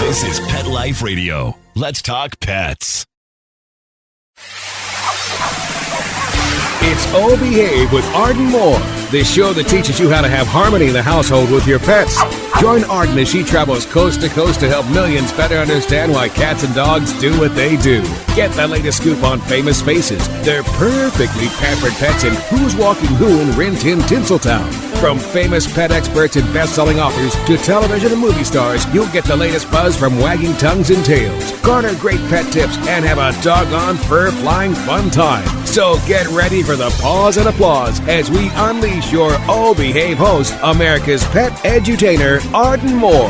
This is Pet Life Radio. Let's talk pets. It's Oh Behave with Arden Moore, the show that teaches you how to have harmony in the household with your pets. Join Arden as she travels coast to coast to help millions better understand why cats and dogs do what they do. Get the latest scoop on famous faces, their perfectly pampered pets, and who's walking who in Rin Tin Tinseltown. From famous pet experts and best-selling authors to television and movie stars, you'll get the latest buzz from wagging tongues and tails. Garner great pet tips and have a doggone fur-flying fun time. So get ready for the pause and applause as we unleash your Oh Behave host, America's pet edutainer, Arden Moore.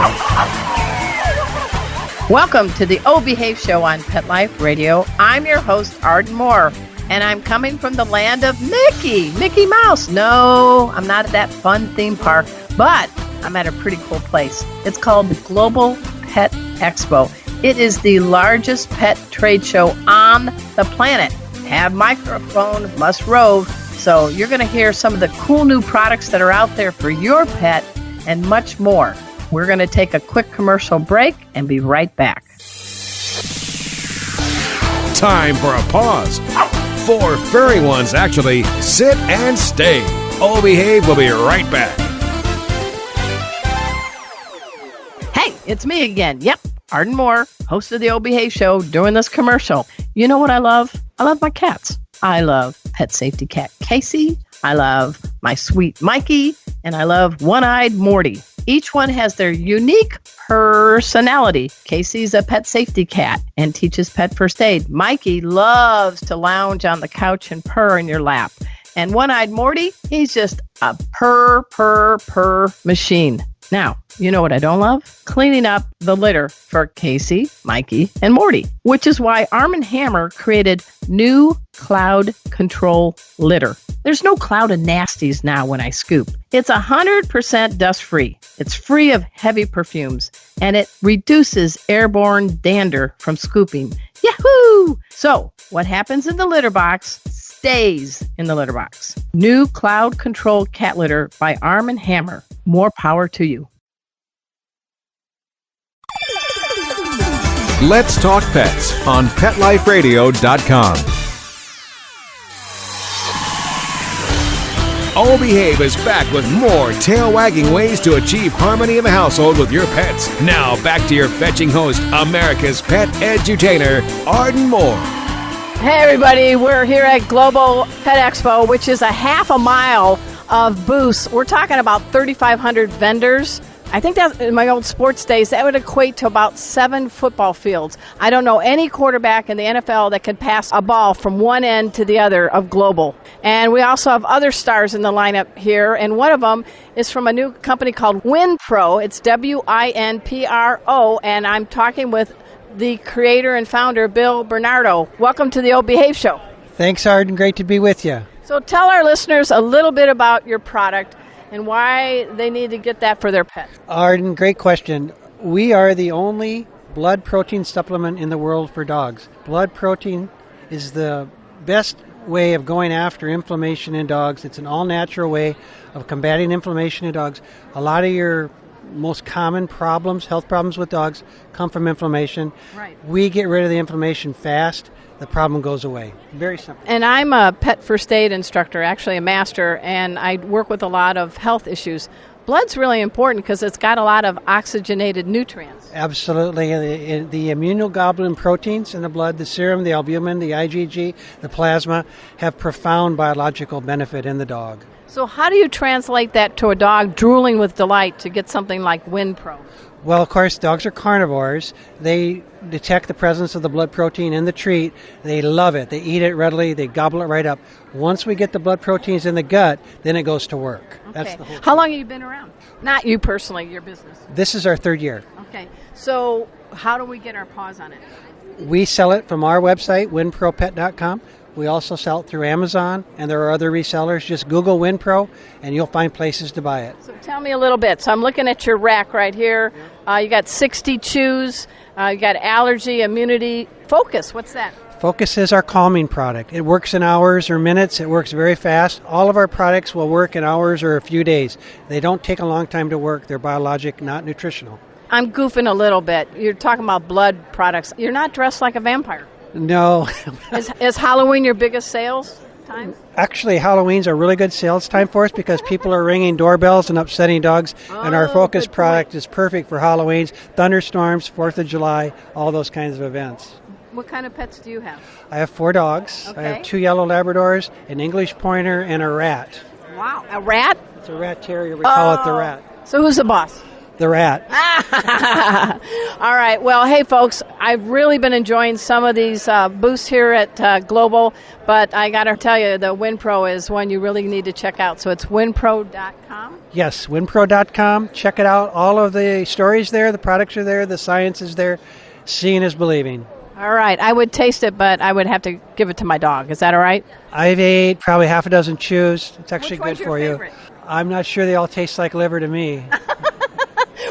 Welcome to the Oh Behave show on Pet Life Radio. I'm your host, Arden Moore, and I'm coming from the land of Mickey Mouse. No, I'm not at that fun theme park, but I'm at a pretty cool place. It's called the Global Pet Expo. It is the largest pet trade show on the planet. Have microphone, must rove. So you're going to hear some of the cool new products that are out there for your pet and much more. We're going to take a quick commercial break and be right back. Time for a pause. 4 furry ones actually. Sit and stay. Oh Behave will be right back. Hey, it's me again. Yep, Arden Moore, host of the Oh Behave show, doing this commercial. You know what I love? I love my cats. I love pet safety cat Casey. I love my sweet Mikey. And I love one-eyed Morty. Each one has their unique personality. Casey's a pet safety cat and teaches pet first aid. Mikey loves to lounge on the couch and purr in your lap. And one-eyed Morty, he's just a purr machine. Now, you know what I don't love? Cleaning up the litter for Casey, Mikey, and Morty, which is why Arm & Hammer created new cloud control litter. There's no cloud of nasties now when I scoop. It's 100% dust-free. It's free of heavy perfumes, and it reduces airborne dander from scooping. Yahoo! So, what happens in the litter box stays in the litter box. New cloud control cat litter by Arm & Hammer. More power to you. Let's Talk Pets on PetLifeRadio.com. Oh Behave is back with more tail-wagging ways to achieve harmony in the household with your pets. Now back to your fetching host, America's pet edutainer, Arden Moore. Hey everybody, we're here at Global Pet Expo, which is a half a mile of booths. We're talking about 3,500 vendors. I think that in my old sports days, that would equate to about 7 football fields. I don't know any quarterback in the NFL that could pass a ball from one end to the other of Global. And we also have other stars in the lineup here, and one of them is from a new company called WinPro. It's WINPRO, and I'm talking with the creator and founder, Bill Bernardo. Welcome to the Oh Behave Show. Thanks, Arden. Great to be with you. So tell our listeners a little bit about your product and why they need to get that for their pet. Arden, great question. We are the only blood protein supplement in the world for dogs. Blood protein is the best way of going after inflammation in dogs. It's an all-natural way of combating inflammation in dogs. A lot of your most common problems, health problems with dogs, come from inflammation. Right. We get rid of the inflammation fast. The problem goes away. Very simple. And I'm a pet first aid instructor, actually a master, and I work with a lot of health issues. Blood's really important because it's got a lot of oxygenated nutrients. Absolutely. The immunoglobulin proteins in the blood, the serum, the albumin, the IgG, the plasma, have profound biological benefit in the dog. So how do you translate that to a dog drooling with delight to get something like WinPro? Well, of course, dogs are carnivores. They detect the presence of the blood protein in the treat. They love it. They eat it readily. They gobble it right up. Once we get the blood proteins in the gut, then it goes to work. Okay. That's the whole How long have you been around? Not you personally, your business. This is our 3rd year. Okay. So how do we get our paws on it? We sell it from our website, winpropet.com. We also sell it through Amazon, and there are other resellers. Just Google WinPro, and you'll find places to buy it. So tell me a little bit. So I'm looking at your rack right here. You got 60 chews. You got allergy, immunity, focus. What's that? Focus is our calming product. It works in hours or minutes. It works very fast. All of our products will work in hours or a few days. They don't take a long time to work. They're biologic, not nutritional. I'm goofing a little bit. You're talking about blood products. You're not dressed like a vampire. No. Is Halloween your biggest sales time? Actually, Halloween's a really good sales time for us because people are ringing doorbells and upsetting dogs, and our focus product is perfect for Halloween's, thunderstorms, 4th of July, all those kinds of events. What kind of pets do you have? I have 4 dogs. Okay. I have 2 yellow Labradors, an English pointer, and a rat. Wow, a rat? It's a rat terrier. We call it the rat. So who's the boss? The rat. All right. Well, hey, folks, I've really been enjoying some of these booths here at Global, but I got to tell you, the WinPro is one you really need to check out. So it's winpro.com? Yes, winpro.com. Check it out. All of the stories there, the products are there, the science is there. Seeing is believing. All right. I would taste it, but I would have to give it to my dog. Is that all right? I've ate probably half a dozen chews. It's actually Which one's good for your you. favorite? I'm not sure they all taste like liver to me.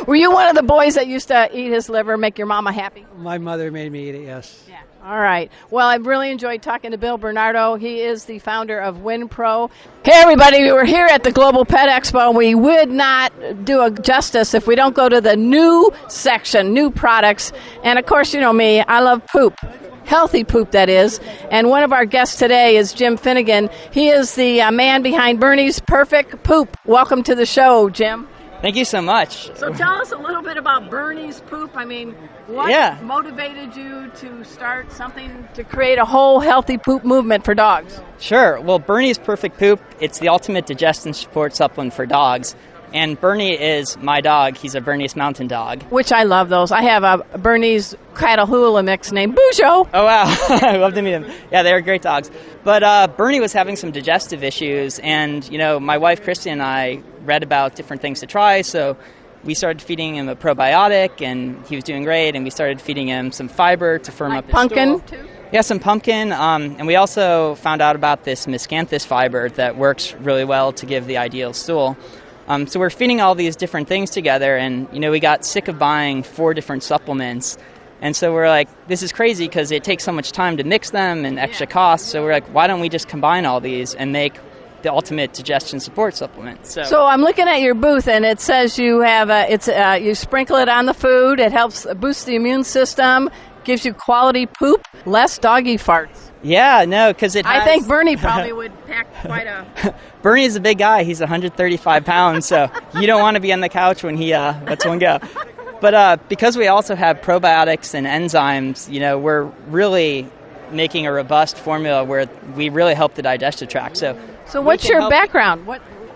Were you one of the boys that used to eat his liver, make your mama happy? My mother made me eat it, yes. Yeah. All right. Well, I've really enjoyed talking to Bill Bernardo. He is the founder of WinPro. Hey, everybody. We're here at the Global Pet Expo. We would not do a justice if we don't go to the new section, new products. And, of course, you know me. I love poop. Healthy poop, that is. And one of our guests today is Jim Finnegan. He is the man behind Bernie's Perfect Poop. Welcome to the show, Jim. Thank you so much. So tell us a little bit about Bernie's Poop. I mean, what motivated you to start something to create a whole healthy poop movement for dogs? Sure. Well, Bernie's Perfect Poop, it's the ultimate digestion support supplement for dogs. And Bernie is my dog. He's a Bernese Mountain Dog. Which I love those. I have a Bernese Catahoula mix named Bujo. Oh, wow. I love to meet him. Yeah, they're great dogs. But Bernie was having some digestive issues, and, you know, my wife, Christy, and I read about different things to try, so we started feeding him a probiotic, and he was doing great, and we started feeding him some fiber to firm up his pumpkin, stool. too? Yeah, some pumpkin, and we also found out about this miscanthus fiber that works really well to give the ideal stool. So we're feeding all these different things together, and, you know, we got sick of buying 4 different supplements. And so we're like, this is crazy because it takes so much time to mix them and extra costs. So we're like, why don't we just combine all these and make the ultimate digestion support supplement? So I'm looking at your booth, and it says you have you sprinkle it on the food. It helps boost the immune system, gives you quality poop, less doggy farts. Yeah, no, because I think Bernie probably would pack quite a... Bernie's a big guy. He's 135 pounds, so you don't want to be on the couch when he lets one go. But because we also have probiotics and enzymes, you know, we're really making a robust formula where we really help the digestive tract. So what's your background?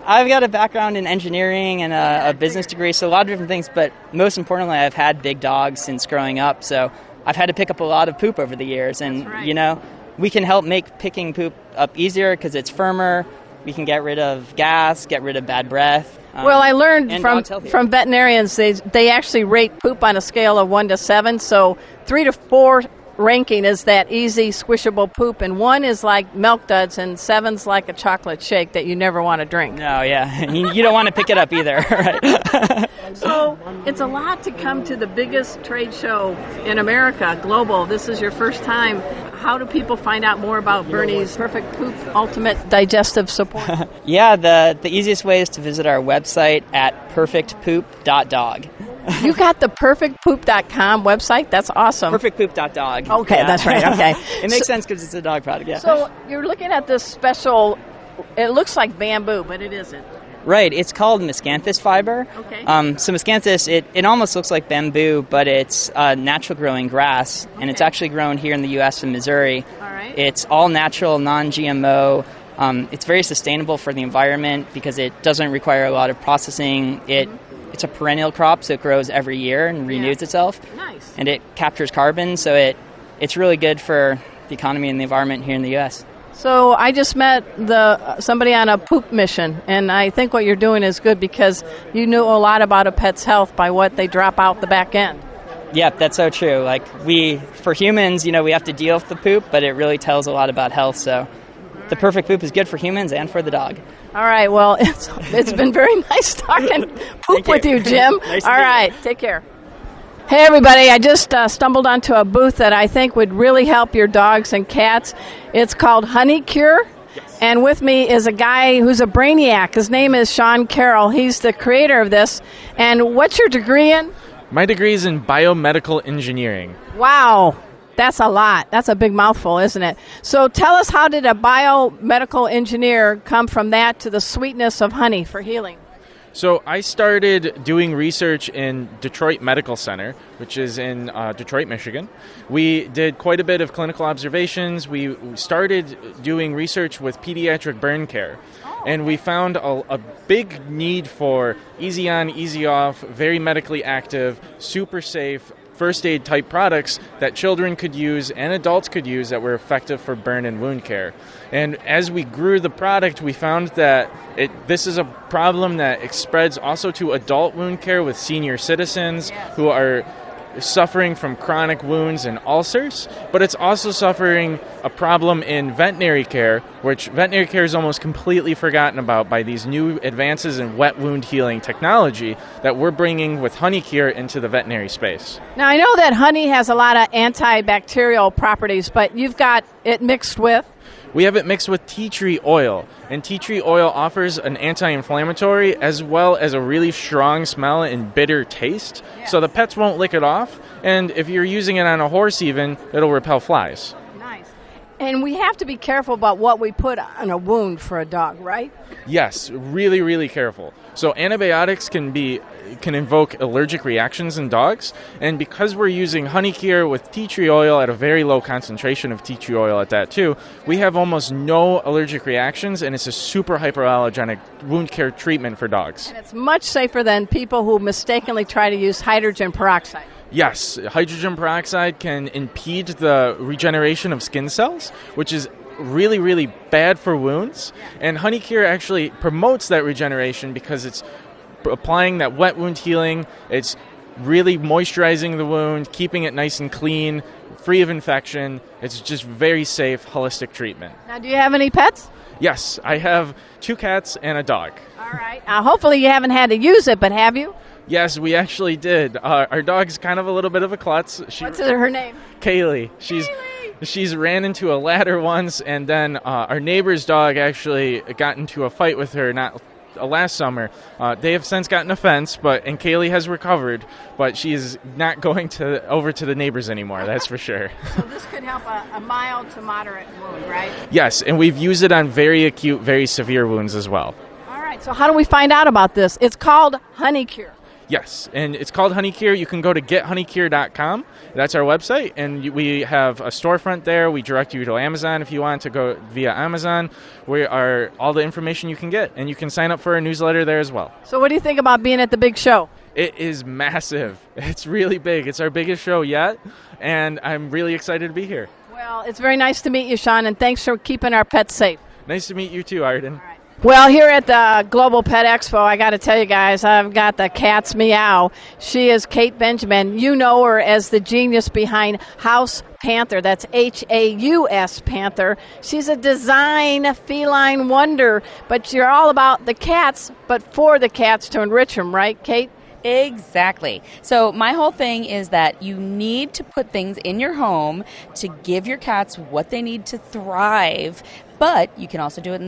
I've got a background in engineering and a business degree, so a lot of different things. But most importantly, I've had big dogs since growing up, so I've had to pick up a lot of poop over the years. And, you know, we can help make picking poop up easier because it's firmer. We can get rid of gas, get rid of bad breath. Well, I learned from veterinarians, they actually rate poop on a scale of 1 to 7. So 3 to 4 ranking is that easy, squishable poop, and 1 is like milk duds, and 7's like a chocolate shake that you never want to drink. No, yeah. You don't want to pick it up either, right? So it's a lot to come to the biggest trade show in America, Global. This is your first time. How do people find out more about Bernie's Perfect Poop Ultimate Digestive Support? Yeah, the easiest way is to visit our website at perfectpoop.dog. You got the perfectpoop.com website? That's awesome. Perfectpoop.dog. Okay, yeah. That's right. Okay. It makes sense because it's a dog product, yeah. So you're looking at this special, it looks like bamboo, but it isn't. Right, it's called miscanthus fiber. Okay. So miscanthus, it almost looks like bamboo, but it's a natural growing grass, and it's actually grown here in the U.S. in Missouri. All right. It's all natural, non-GMO. It's very sustainable for the environment because it doesn't require a lot of processing. It's a perennial crop, so it grows every year and renews itself. Nice. And it captures carbon, so it's really good for the economy and the environment here in the U.S. So I just met somebody on a poop mission, and I think what you're doing is good because you know a lot about a pet's health by what they drop out the back end. Yeah, that's so true. Like for humans, you know, we have to deal with the poop, but it really tells a lot about health. So the perfect poop is good for humans and for the dog. All right. Well, it's been very nice talking poop with you, Jim. Nice All right. Take care. Hey, everybody. I just stumbled onto a booth that I think would really help your dogs and cats. It's called Honey Cure. Yes. And with me is a guy who's a brainiac. His name is Sean Carroll. He's the creator of this. And what's your degree in? My degree is in biomedical engineering. Wow. That's a lot. That's a big mouthful, isn't it? So tell us, how did a biomedical engineer come from that to the sweetness of honey for healing? So I started doing research in Detroit Medical Center, which is in Detroit, Michigan. We did quite a bit of clinical observations. We started doing research with pediatric burn care. And we found a big need for easy on, easy off, very medically active, super safe, first aid type products that children could use and adults could use that were effective for burn and wound care. And as we grew the product, we found that this is a problem that spreads also to adult wound care with senior citizens who are suffering from chronic wounds and ulcers, but it's also suffering a problem in veterinary care, which veterinary care is almost completely forgotten about by these new advances in wet wound healing technology that we're bringing with honey cure into the veterinary space. Now, I know that honey has a lot of antibacterial properties, but you've got it mixed with? We have it mixed with tea tree oil, and tea tree oil offers an anti-inflammatory as well as a really strong smell and bitter taste, so the pets won't lick it off, and if you're using it on a horse even, it'll repel flies. Nice. And we have to be careful about what we put on a wound for a dog, right? Yes, really, really careful. So antibiotics can invoke allergic reactions in dogs, and because we're using honey cure with tea tree oil at a very low concentration of tea tree oil at that too, we have almost no allergic reactions, and it's a super hyperallergenic wound care treatment for dogs. And it's much safer than people who mistakenly try to use hydrogen peroxide. Yes, hydrogen peroxide can impede the regeneration of skin cells, which is really, really bad for wounds. And honey cure actually promotes that regeneration because it's applying that wet wound healing. It's really moisturizing the wound, keeping it nice and clean, free of infection. It's just very safe, holistic treatment. Now, do you have any pets? Yes, I have 2 cats and a dog. All right. Hopefully you haven't had to use it, but have you? Yes, we actually did. Our dog's kind of a little bit of a klutz. What's her name? Kaylee. She's ran into a ladder once, and then our neighbor's dog actually got into a fight with her last summer. They have since gotten a fence, and Kaylee has recovered, but she is not going over to the neighbors anymore, that's for sure. So this could help a mild to moderate wound, right? Yes, and we've used it on very acute, very severe wounds as well. All right, so how do we find out about this? It's called Honey Cure. Yes, and it's called Honey Cure. You can go to gethoneycure.com. That's our website, and we have a storefront there. We direct you to Amazon if you want to go via Amazon. We are all the information you can get, and you can sign up for our newsletter there as well. So what do you think about being at the big show? It is massive. It's really big. It's our biggest show yet, and I'm really excited to be here. Well, it's very nice to meet you, Sean, and thanks for keeping our pets safe. Nice to meet you too, Arden. All right. Well, here at the Global Pet Expo, I got to tell you guys, I've got the cat's meow. She is Kate Benjamin. You know her as the genius behind House Panther. That's Haus Panther. She's a design feline wonder, but you're all about the cats, but for the cats to enrich them, right, Kate? Exactly. So my whole thing is that you need to put things in your home to give your cats what they need to thrive, but you can also do it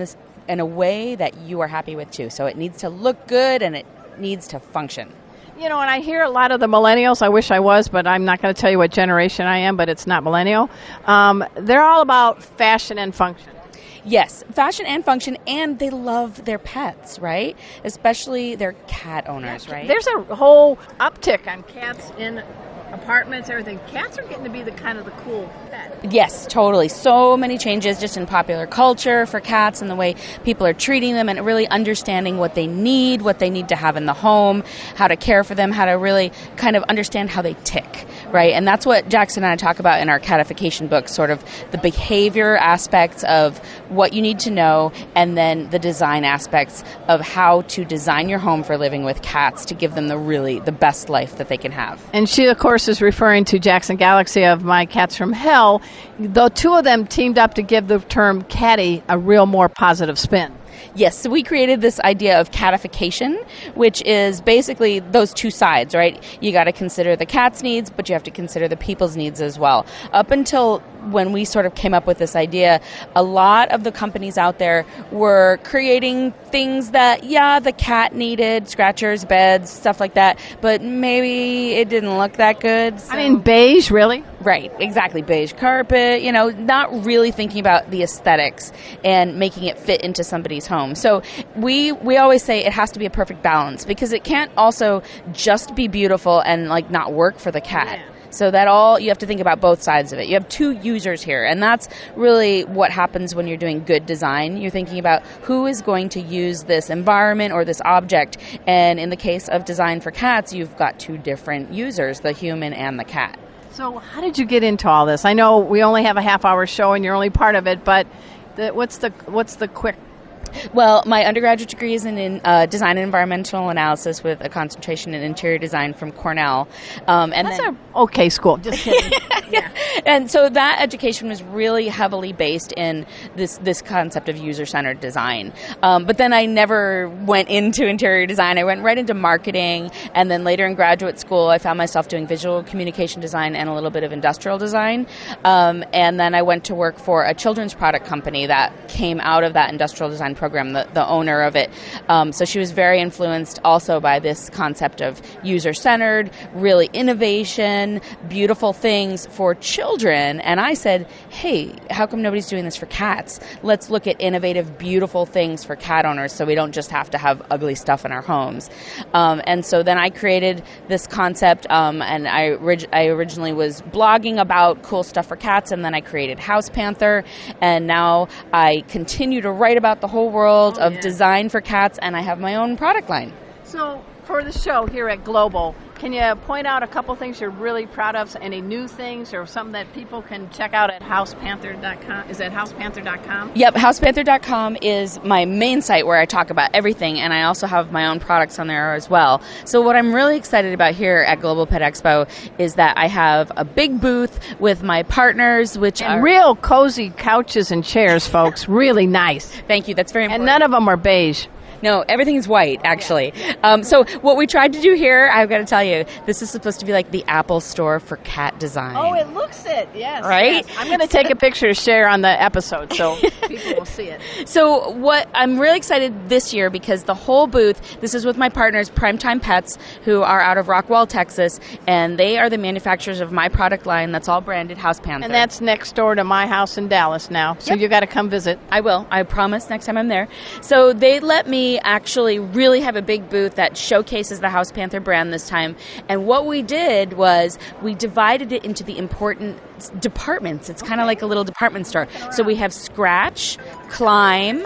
in a way that you are happy with too. So it needs to look good and it needs to function. You know, and I hear a lot of the millennials, I wish I was, but I'm not going to tell you what generation I am, but it's not millennial. They're all about fashion and function. Yes, fashion and function, and they love their pets, right? Especially their cat owners, right? There's a whole uptick on cats in apartments, everything. Cats are getting to be the cool pet. Yes, totally. So many changes just in popular culture for cats and the way people are treating them and really understanding what they need to have in the home, how to care for them, how to really kind of understand how they tick, right? And that's what Jackson and I talk about in our catification book, sort of the behavior aspects of what you need to know, and then the design aspects of how to design your home for living with cats to give them the best life that they can have. And she, of course, is referring to Jackson Galaxy of My Cats from Hell. The two of them teamed up to give the term catty a real more positive spin. Yes, so we created this idea of catification, which is basically those two sides, right? You got to consider the cat's needs, but you have to consider the people's needs as well. Up until when we sort of came up with this idea, a lot of the companies out there were creating things that, the cat needed, scratchers, beds, stuff like that, but maybe it didn't look that good. So. I mean, beige, really? Right, exactly. Beige carpet, not really thinking about the aesthetics and making it fit into somebody's home. So we always say it has to be a perfect balance, because it can't also just be beautiful and like not work for the cat. Yeah. So you have to think about both sides of it. You have two users here, and that's really what happens when you're doing good design. You're thinking about who is going to use this environment or this object, and in the case of design for cats, you've got two different users, the human and the cat. So how did you get into all this? I know we only have a half-hour show, and you're only part of it, but what's the quick? Well, my undergraduate degree is in design and environmental analysis with a concentration in interior design from Cornell. That's an okay school. Just kidding. Yeah. And so that education was really heavily based in this concept of user-centered design. But then I never went into interior design. I went right into marketing. And then later in graduate school, I found myself doing visual communication design and a little bit of industrial design. And then I went to work for a children's product company that came out of that industrial design program, the owner of it. So she was very influenced also by this concept of user-centered, really innovation, beautiful things for children. And I said, hey, how come nobody's doing this for cats? Let's look at innovative, beautiful things for cat owners so we don't just have to have ugly stuff in our homes. And so then I created this concept, and I originally was blogging about cool stuff for cats, and then I created House Panther, and now I continue to write about the whole world of design for cats, and I have my own product line. So for the show here at Global, can you point out a couple things you're really proud of, any new things or something that people can check out at housepanther.com? Is that housepanther.com? Yep, housepanther.com is my main site where I talk about everything, and I also have my own products on there as well. So what I'm really excited about here at Global Pet Expo is that I have a big booth with my partners, which are real cozy couches and chairs, folks. Really nice. Thank you. That's very important. And none of them are beige. No, everything is white, actually. So what we tried to do here, I've got to tell you, this is supposed to be like the Apple store for cat design. Oh, it looks it, yes. Right? Yes. I'm going to take a picture to share on the episode so people will see it. So what I'm really excited this year, because the whole booth, this is with my partners, Primetime Pets, who are out of Rockwall, Texas, and they are the manufacturers of my product line that's all branded House Panther. And that's next door to my house in Dallas now, so you got to come visit. I will. I promise next time I'm there. So they let me actually really have a big booth that showcases the House Panther brand this time. And what we did was we divided it into the important departments. It's kind of like a little department store. So we have scratch, climb,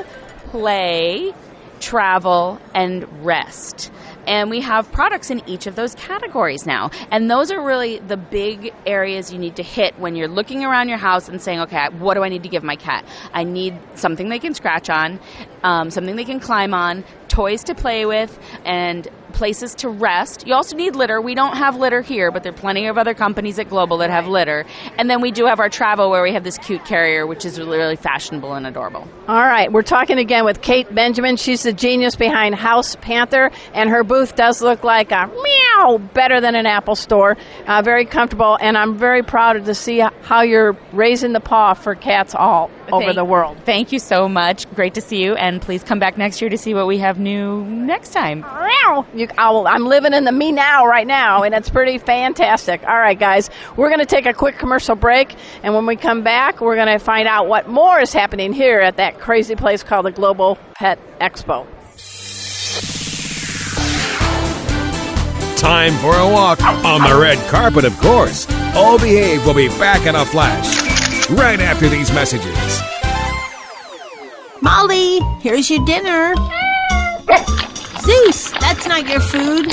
play, travel, and rest. And we have products in each of those categories now. And those are really the big areas you need to hit when you're looking around your house and saying, okay, what do I need to give my cat? I need something they can scratch on, something they can climb on, toys to play with, and places to rest. You also need litter. We don't have litter here, but there are plenty of other companies at Global that have litter. And then we do have our travel, where we have this cute carrier, which is really fashionable and adorable. All right. We're talking again with Kate Benjamin. She's the genius behind House Panther, and her booth does look like a meow better than an Apple store. Very comfortable, and I'm very proud to see how you're raising the paw for cats all over the world. Thank you so much. Great to see you, and please come back next year to see what we have new next time. Meow. I'm living in the me now right now, and it's pretty fantastic. All right, guys, we're going to take a quick commercial break, and when we come back, we're going to find out what more is happening here at that crazy place called the Global Pet Expo. Time for a walk on the red carpet, of course. All Behave will be back in a flash right after these messages. Molly, here's your dinner. Zeus, that's not your food.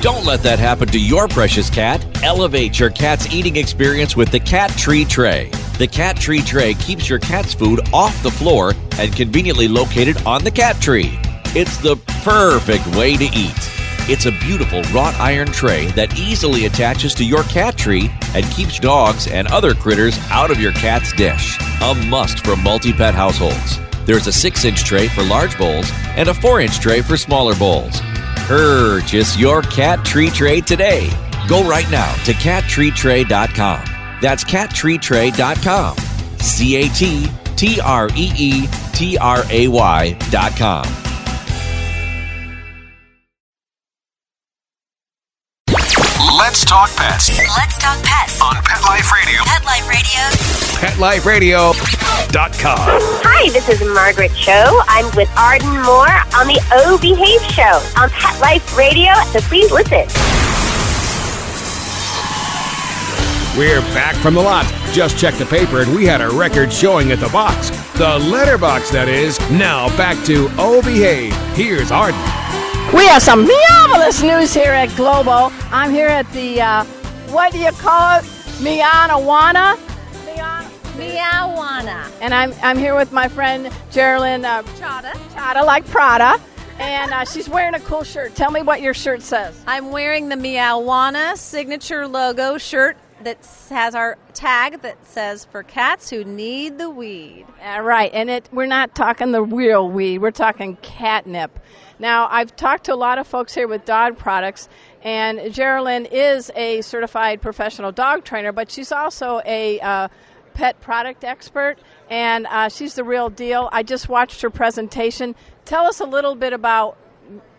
Don't let that happen to your precious cat. Elevate your cat's eating experience with the Cat Tree Tray. The Cat Tree Tray keeps your cat's food off the floor and conveniently located on the cat tree. It's the perfect way to eat. It's a beautiful wrought iron tray that easily attaches to your cat tree and keeps dogs and other critters out of your cat's dish. A must for multi-pet households. There's a 6-inch tray for large bowls and a 4-inch tray for smaller bowls. Purchase your cat tree tray today. Go right now to cattreetray.com. That's cattreetray.com. CATTREETRAY.com. Let's talk pets Let's talk pets on Pet Life Radio. Pet Life Radio. PetLifeRadio.com. Hi, this is Margaret Cho. I'm with Arden Moore on the O Behave Show on Pet Life Radio, so please listen. We're back from the lot. Just checked the paper and we had a record showing at the box. The letterbox, that is. Now back to O Behave. Here's Arden. We have some marvelous news here at Global. I'm here at the, what do you call it? Meowijuana? Meowijuana. And I'm here with my friend Geraldine Chada, like Prada. And she's wearing a cool shirt. Tell me what your shirt says. I'm wearing the Meowijuana signature logo shirt that has our tag that says for cats who need the weed. Right, and we're not talking the real weed. We're talking catnip. Now, I've talked to a lot of folks here with dog products, and Geraldine is a certified professional dog trainer, but she's also a pet product expert, and she's the real deal. I just watched her presentation. Tell us a little bit about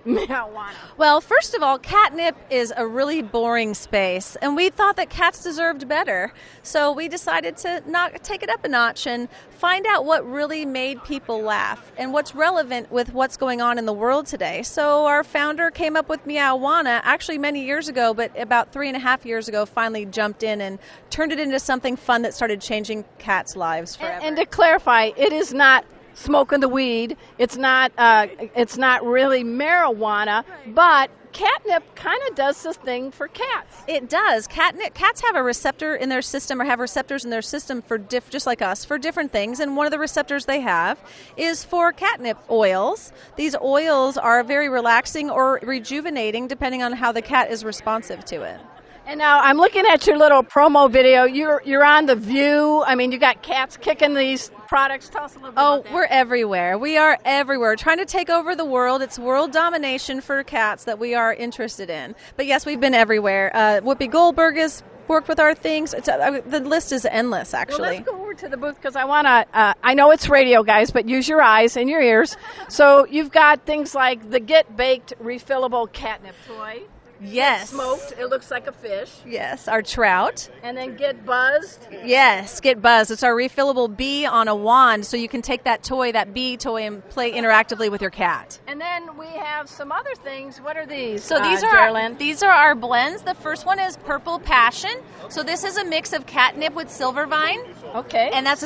Meowijuana. Well, first of all, catnip is a really boring space, and we thought that cats deserved better. So we decided to take it up a notch and find out what really made people laugh and what's relevant with what's going on in the world today. So our founder came up with Meowijuana actually many years ago, but about 3.5 years ago finally jumped in and turned it into something fun that started changing cats' lives forever. And to clarify, it is not smoking the weed. It's not really marijuana, but catnip kind of does this thing for cats. It does. Cats have a receptor in their system, or have receptors in their system for just like us, for different things. And one of the receptors they have is for catnip oils. These oils are very relaxing or rejuvenating, depending on how the cat is responsive to it. And now I'm looking at your little promo video. You're on The View. I mean, you got cats kicking these products. Tell us a little bit about that. We're everywhere. We are everywhere. Trying to take over the world. It's world domination for cats that we are interested in. But yes, we've been everywhere. Whoopi Goldberg has worked with our things. The list is endless, actually. Well, let's go over to the booth because I want to, I know it's radio, guys, but use your eyes and your ears. So you've got things like the Get Baked refillable catnip toy. Yes. Smoked. It looks like a fish. Yes, our trout. And then Get Buzzed. Yes, Get Buzzed. It's our refillable bee on a wand, so you can take that bee toy, and play interactively with your cat. And then we have some other things. What are these? So these are our blends. The first one is Purple Passion. So this is a mix of catnip with silvervine. Okay. And that's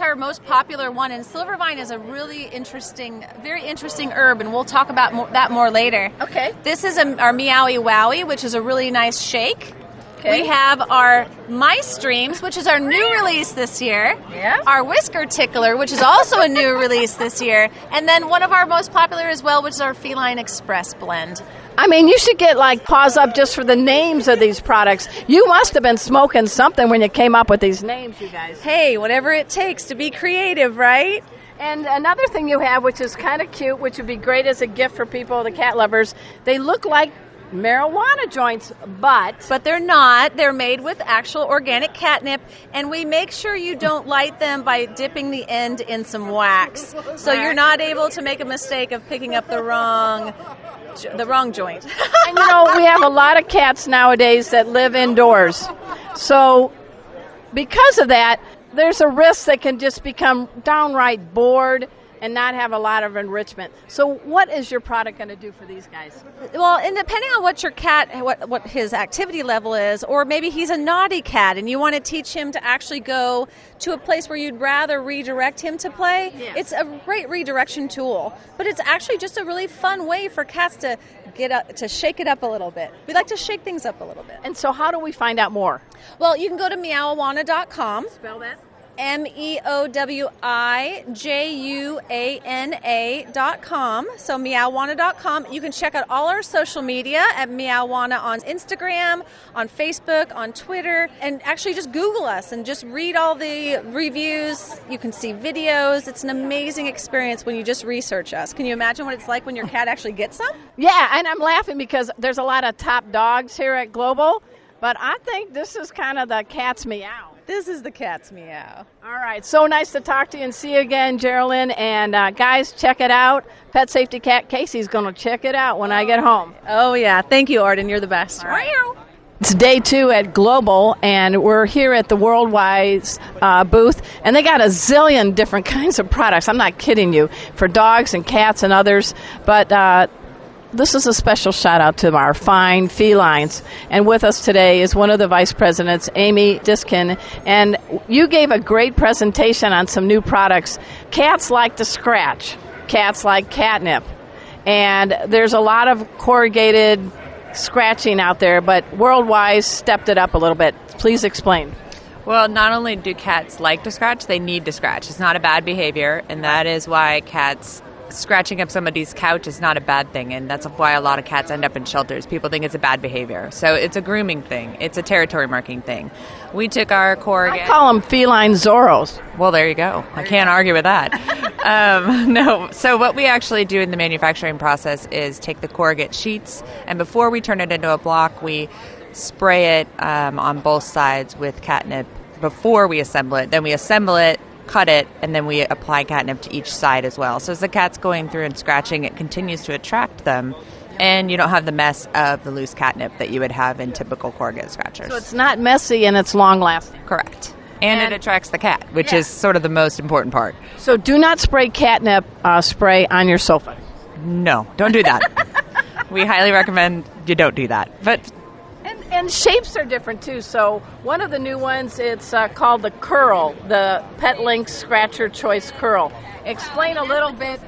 our most popular one. And silvervine is a really interesting, very interesting herb, and we'll talk about that more later. Okay. This is our Meowie Wowie, which is a really nice shake. Okay. We have our Mice Dreams, which is our new release this year. Yeah. Our Whisker Tickler, which is also a new release this year. And then one of our most popular as well, which is our Feline Express blend. I mean, you should get paws up just for the names of these products. You must have been smoking something when you came up with these names, you guys. Hey, whatever it takes to be creative, right? And another thing you have, which is kind of cute, which would be great as a gift for people, the cat lovers, they look like marijuana joints, but they're not. They're made with actual organic catnip, and we make sure you don't light them by dipping the end in some wax, so you're not able to make a mistake of picking up the wrong joint. And we have a lot of cats nowadays that live indoors, so because of that, there's a risk they can just become downright bored and not have a lot of enrichment. So what is your product going to do for these guys? Well, and depending on what your cat, what his activity level is, or maybe he's a naughty cat and you want to teach him to actually go to a place where you'd rather redirect him to play, It's a great redirection tool. But it's actually just a really fun way for cats to get up, to shake it up a little bit. We like to shake things up a little bit. And so how do we find out more? Well, you can go to meowijuana.com. Spell that. meowijuana.com. So meowijuana.com. You can check out all our social media at meowijuana on Instagram, on Facebook, on Twitter, and actually just Google us and just read all the reviews. You can see videos. It's an amazing experience when you just research us. Can you imagine what it's like when your cat actually gets some? Yeah, and I'm laughing because there's a lot of top dogs here at Global, but I think this is kind of the cat's meow. This is the cat's meow. All right, so nice to talk to you and see you again, Geraldine. And guys, check it out. Pet Safety Cat Casey's going to check it out when I get home. Oh, yeah. Thank you, Arden. You're the best. All right. It's day 2 at Global, and we're here at the Worldwide booth, and they got a zillion different kinds of products. I'm not kidding you, for dogs and cats and others. But this is a special shout-out to our fine felines. And with us today is one of the vice presidents, Amy Diskin. And you gave a great presentation on some new products. Cats like to scratch. Cats like catnip. And there's a lot of corrugated scratching out there, but Worldwide stepped it up a little bit. Please explain. Well, not only do cats like to scratch, they need to scratch. It's not a bad behavior, and that is why cats scratching up somebody's couch is not a bad thing, and that's why a lot of cats end up in shelters. People think it's a bad behavior. So it's a grooming thing. It's a territory marking thing. We took our corrugate. I call them feline Zorros. Well, there you go. I can't argue with that. No. So what we actually do in the manufacturing process is take the corrugate sheets, and before we turn it into a block, we spray it on both sides with catnip before we assemble it. Then we assemble it, cut it, and then we apply catnip to each side as well. So as the cat's going through and scratching, it continues to attract them, and you don't have the mess of the loose catnip that you would have in typical corrugate scratchers. So it's not messy and it's long-lasting. Correct. And it attracts the cat, which is sort of the most important part. So do not spray catnip spray on your sofa. No, don't do that. We highly recommend you don't do that. But And shapes are different, too. So one of the new ones, it's called the Curl, the Pet Link Scratcher Choice Curl. Explain a little bit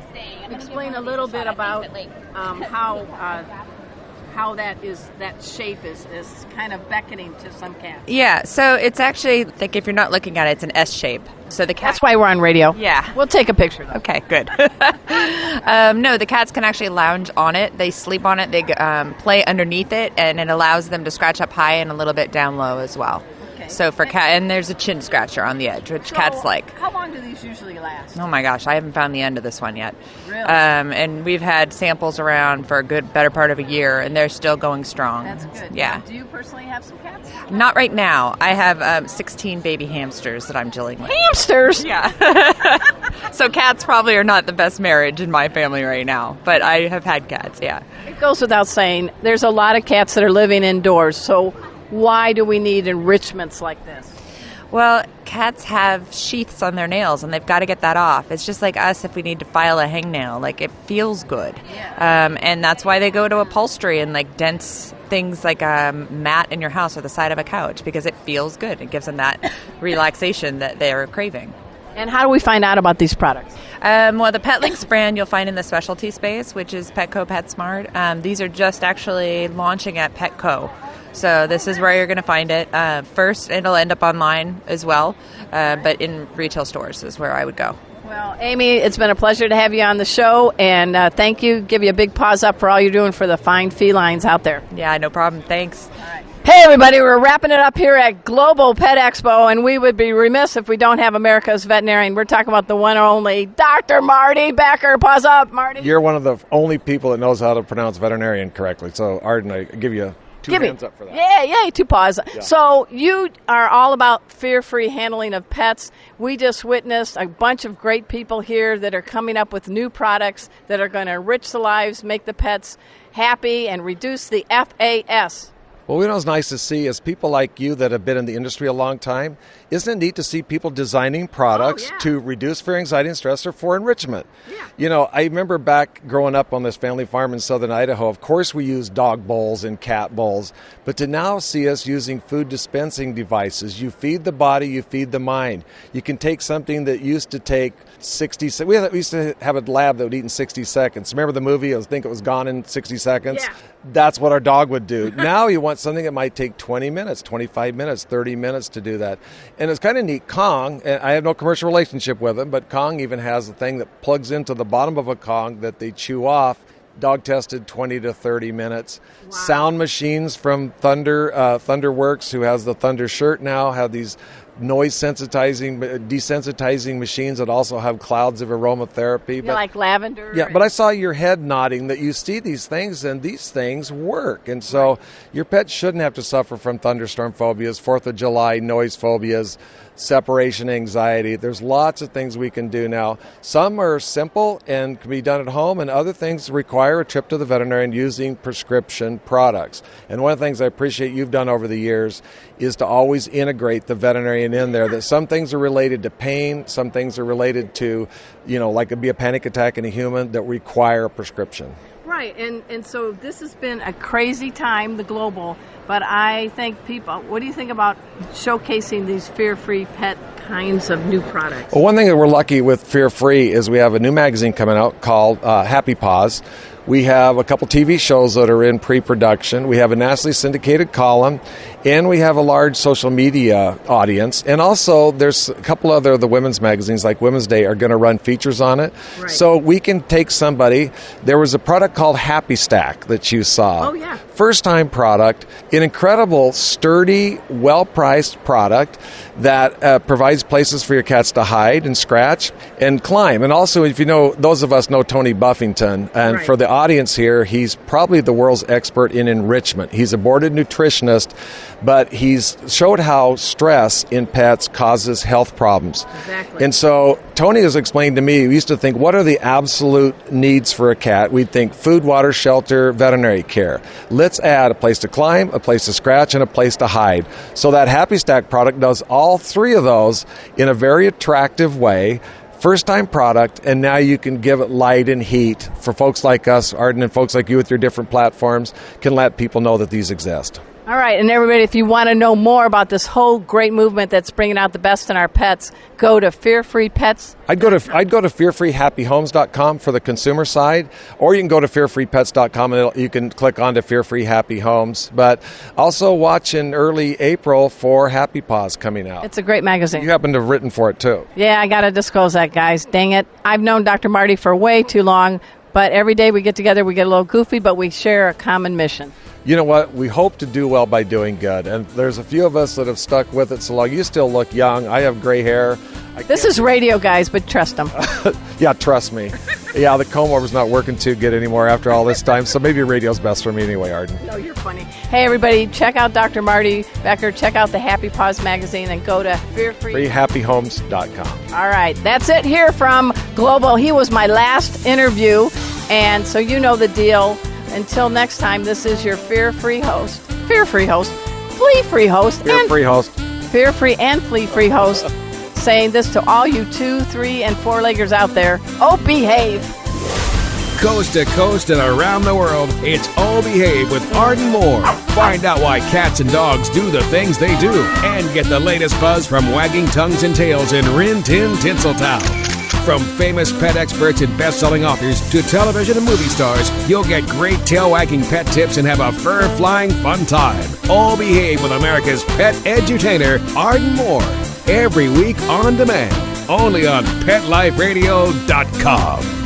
about how that shape is kind of beckoning to some cats. Yeah, so it's actually, like, if you're not looking at it, it's an S shape. So the cat, that's why we're on radio. Yeah. We'll take a picture, though. Okay, good. No, the cats can actually lounge on it. They sleep on it. They play underneath it, and it allows them to scratch up high and a little bit down low as well. Okay. So for cat, and there's a chin scratcher on the edge, which cats like. How long do these usually last? Oh my gosh, I haven't found the end of this one yet. Really? And we've had samples around for a better part of a year, and they're still going strong. That's good. Yeah. Now, do you personally have some cats? Not right now. I have 16 baby hamsters that I'm dealing with. Hamsters? Yeah. So cats probably are not the best marriage in my family right now, but I have had cats, yeah. It goes without saying, there's a lot of cats that are living indoors, so why do we need enrichments like this? Well, cats have sheaths on their nails, and they've got to get that off. It's just like us if we need to file a hangnail. Like, it feels good. Yeah. And that's why they go to upholstery and, like, dense things like a mat in your house or the side of a couch, because it feels good. It gives them that relaxation that they're craving. And how do we find out about these products? Well, the Pet Links brand you'll find in the specialty space, which is Petco PetSmart. These are just actually launching at Petco. So this is where you're going to find it. First, it'll end up online as well, but in retail stores is where I would go. Well, Amy, it's been a pleasure to have you on the show, and thank you. Give you a big paws up for all you're doing for the fine felines out there. Yeah, no problem. Thanks. All right. Hey, everybody, we're wrapping it up here at Global Pet Expo, and we would be remiss if we don't have America's veterinarian. We're talking about the one and only Dr. Marty Becker. Paws up, Marty. You're one of the only people that knows how to pronounce veterinarian correctly, so Arden, I give you two hands up for that. Yeah, 2 paws. Yeah. So you are all about fear-free handling of pets. We just witnessed a bunch of great people here that are coming up with new products that are going to enrich the lives, make the pets happy, and reduce the FAS. Well, we know it's nice to see is people like you that have been in the industry a long time. Isn't it neat to see people designing products to reduce fear, anxiety, and stress or for enrichment? Yeah. You know, I remember back growing up on this family farm in southern Idaho, of course we used dog bowls and cat bowls, but to now see us using food dispensing devices, you feed the body, you feed the mind. You can take something that used to take 60 seconds. We used to have a lab that would eat in 60 seconds. Remember the movie? I think it was gone in 60 seconds? Yeah. That's what our dog would do. Now he wants something that might take 20 minutes, 25 minutes, 30 minutes to do that. And it's kind of neat. Kong, and I have no commercial relationship with him, but Kong even has a thing that plugs into the bottom of a Kong that they chew off. Dog tested 20 to 30 minutes. Wow. Sound machines from Thunderworks, who has the Thunder shirt now, have these noise desensitizing machines that also have clouds of aromatherapy. But, like lavender? Yeah, but I saw your head nodding that you see these things, and these things work. And so your pet shouldn't have to suffer from thunderstorm phobias, 4th of July noise phobias, separation anxiety. There's lots of things we can do now. Some are simple and can be done at home, and other things require a trip to the veterinarian using prescription products. And one of the things I appreciate you've done over the years is to always integrate the veterinarian in there, that some things are related to pain, some things are related to, like it'd be a panic attack in a human that require a prescription. Right, and so this has been a crazy time, the global, but I think people, what do you think about showcasing these fear-free pet kinds of new products? Well, one thing that we're lucky with Fear-Free is we have a new magazine coming out called Happy Paws. We have a couple TV shows that are in pre-production. We have a nationally syndicated column, and we have a large social media audience. And also, there's a couple other the women's magazines, like Women's Day, are going to run features on it. Right. So we can take somebody. There was a product called Happy Stack that you saw. Oh, yeah. First-time product, an incredible, sturdy, well-priced product that provides places for your cats to hide and scratch and climb. And also, if you know, those of us know Tony Buffington, and for the audience here, he's probably the world's expert in enrichment. He's a boarded nutritionist, but he's showed how stress in pets causes health problems. Exactly. And so Tony has explained to me, we used to think, what are the absolute needs for a cat? We'd think food, water, shelter, veterinary care. Let's add a place to climb, a place to scratch, and a place to hide. So that Happy Stack product does all three of those in a very attractive way. First-time product, and now you can give it light and heat for folks like us, Arden, and folks like you with your different platforms can let people know that these exist. All right, and everybody, if you want to know more about this whole great movement that's bringing out the best in our pets, go to Fear-Free Pets. I'd go to fearfreehappyhomes.com for the consumer side, or you can go to fearfreepets.com and you can click on to Fear-Free Happy Homes. But also watch in early April for Happy Paws coming out. It's a great magazine. You happen to have written for it, too. Yeah, I got to disclose that, guys. Dang it. I've known Dr. Marty for way too long, but every day we get together, we get a little goofy, but we share a common mission. You know what? We hope to do well by doing good. And there's a few of us that have stuck with it so long. You still look young. I have gray hair. This is radio, guys, but trust them. Yeah, trust me. Yeah, the comb-over's not working too good anymore after all this time, so maybe radio's best for me anyway, Arden. No, you're funny. Hey, everybody, check out Dr. Marty Becker. Check out the Happy Paws magazine and go to fearfreehappyhomes.com. All right, that's it here from Global. He was my last interview, and so you know the deal. Until next time, this is your fear-free host, flea-free host, fear-free host, fear-free and flea-free host, saying this to all you 2, 3, and 4-leggers out there. Oh, behave. Coast to coast and around the world, it's Oh Behave with Arden Moore. Find out why cats and dogs do the things they do, and get the latest buzz from wagging tongues and tails in Rin Tin Tinseltown. From famous pet experts and best-selling authors to television and movie stars, you'll get great tail-wagging pet tips and have a fur-flying fun time. All Behave with America's pet edutainer, Arden Moore. Every week on demand, only on PetLifeRadio.com.